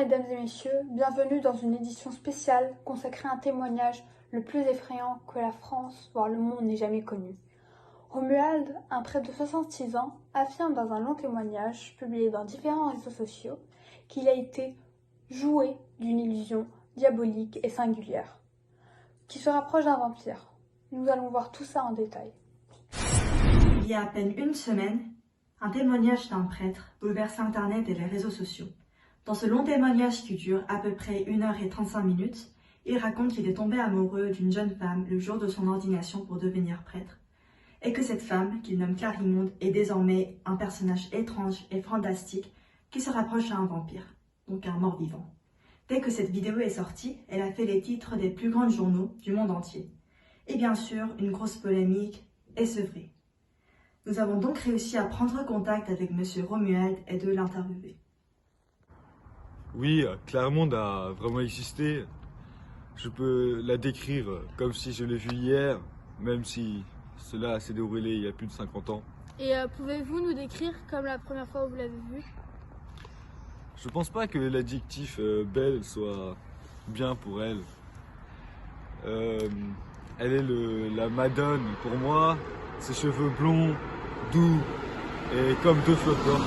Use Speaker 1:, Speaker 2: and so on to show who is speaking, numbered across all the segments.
Speaker 1: mesdames et messieurs, bienvenue dans une édition spéciale consacrée à un témoignage le plus effrayant que la France, voire le monde, n'ait jamais connu. Romuald, un prêtre de 66 ans, affirme dans un long témoignage publié dans différents réseaux sociaux qu'il a été joué d'une illusion diabolique et singulière, qui se rapproche d'un vampire. Nous allons voir tout ça en détail.
Speaker 2: Il y a à peine une semaine, un témoignage d'un prêtre bouleverse Internet et les réseaux sociaux. Dans ce long témoignage qui dure à peu près 1h35, il raconte qu'il est tombé amoureux d'une jeune femme le jour de son ordination pour devenir prêtre, et que cette femme, qu'il nomme Clarimonde, est désormais un personnage étrange et fantastique qui se rapproche à un vampire, donc à un mort-vivant. Dès que cette vidéo est sortie, elle a fait les titres des plus grands journaux du monde entier. Et bien sûr, une grosse polémique est sevrée. Nous avons donc réussi à prendre contact avec M. Romuald et de l'interviewer.
Speaker 3: Oui, Clarimonde a vraiment existé. Je peux la décrire comme si je l'ai vue hier, même si cela s'est déroulé il y a plus de 50 ans.
Speaker 4: Et pouvez-vous nous décrire comme la première fois où vous l'avez vue?
Speaker 3: Je pense pas que l'adjectif belle soit bien pour elle. Elle est la Madone pour moi, ses cheveux blonds, doux et comme deux flottes d'or.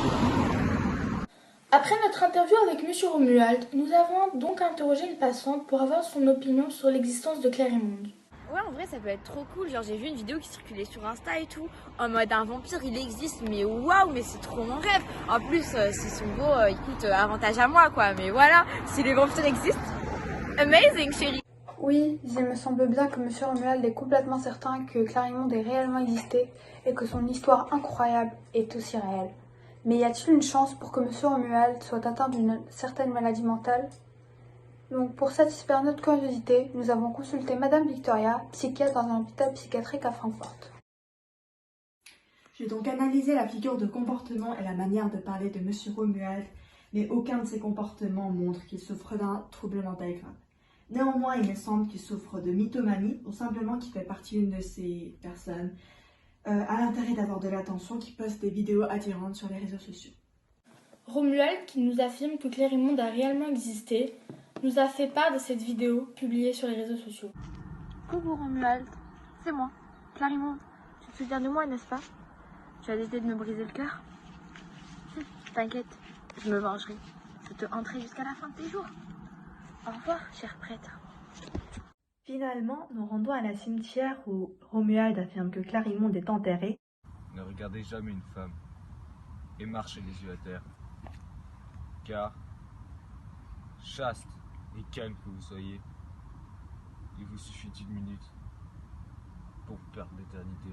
Speaker 4: Après notre interview avec M. Romuald, nous avons donc interrogé une passante pour avoir son opinion sur l'existence de Clarimonde.
Speaker 5: Ouais, en vrai, ça peut être trop cool. Genre, j'ai vu une vidéo qui circulait sur Insta et tout, en mode un vampire, il existe, mais waouh, mais c'est trop mon rêve. En plus, s'ils sont beaux, écoute, avantage à moi, quoi. Mais voilà, si les vampires existent, amazing, chérie.
Speaker 1: Oui, il me semble bien que M. Romuald est complètement certain que Clarimonde ait réellement existé et que son histoire incroyable est aussi réelle. Mais y a-t-il une chance pour que M. Romuald soit atteint d'une certaine maladie mentale? Donc, pour satisfaire notre curiosité, nous avons consulté Madame Victoria, psychiatre dans un hôpital psychiatrique à Francfort.
Speaker 2: J'ai donc analysé la figure de comportement et la manière de parler de M. Romuald, mais aucun de ces comportements montre qu'il souffre d'un trouble mental grave. Néanmoins, il me semble qu'il souffre de mythomanie, ou simplement qu'il fait partie d'une de ces personnes à l'intérêt d'avoir de l'attention qui poste des vidéos attirantes sur les réseaux sociaux.
Speaker 4: Romuald, qui nous affirme que Clarimonde a réellement existé, nous a fait part de cette vidéo publiée sur les réseaux sociaux.
Speaker 5: Coucou Romuald, c'est moi, Clarimonde. Tu te souviens de moi, n'est-ce pas? Tu as décidé de me briser le cœur? T'inquiète, je me vengerai. Je te hanterai jusqu'à la fin de tes jours. Au revoir, cher prêtre.
Speaker 2: Finalement, nous rendons à la cimetière où Romuald affirme que Clarimonde est enterrée.
Speaker 3: Ne regardez jamais une femme et marchez les yeux à terre, car chaste et calme que vous soyez, il vous suffit d'une minute pour perdre l'éternité.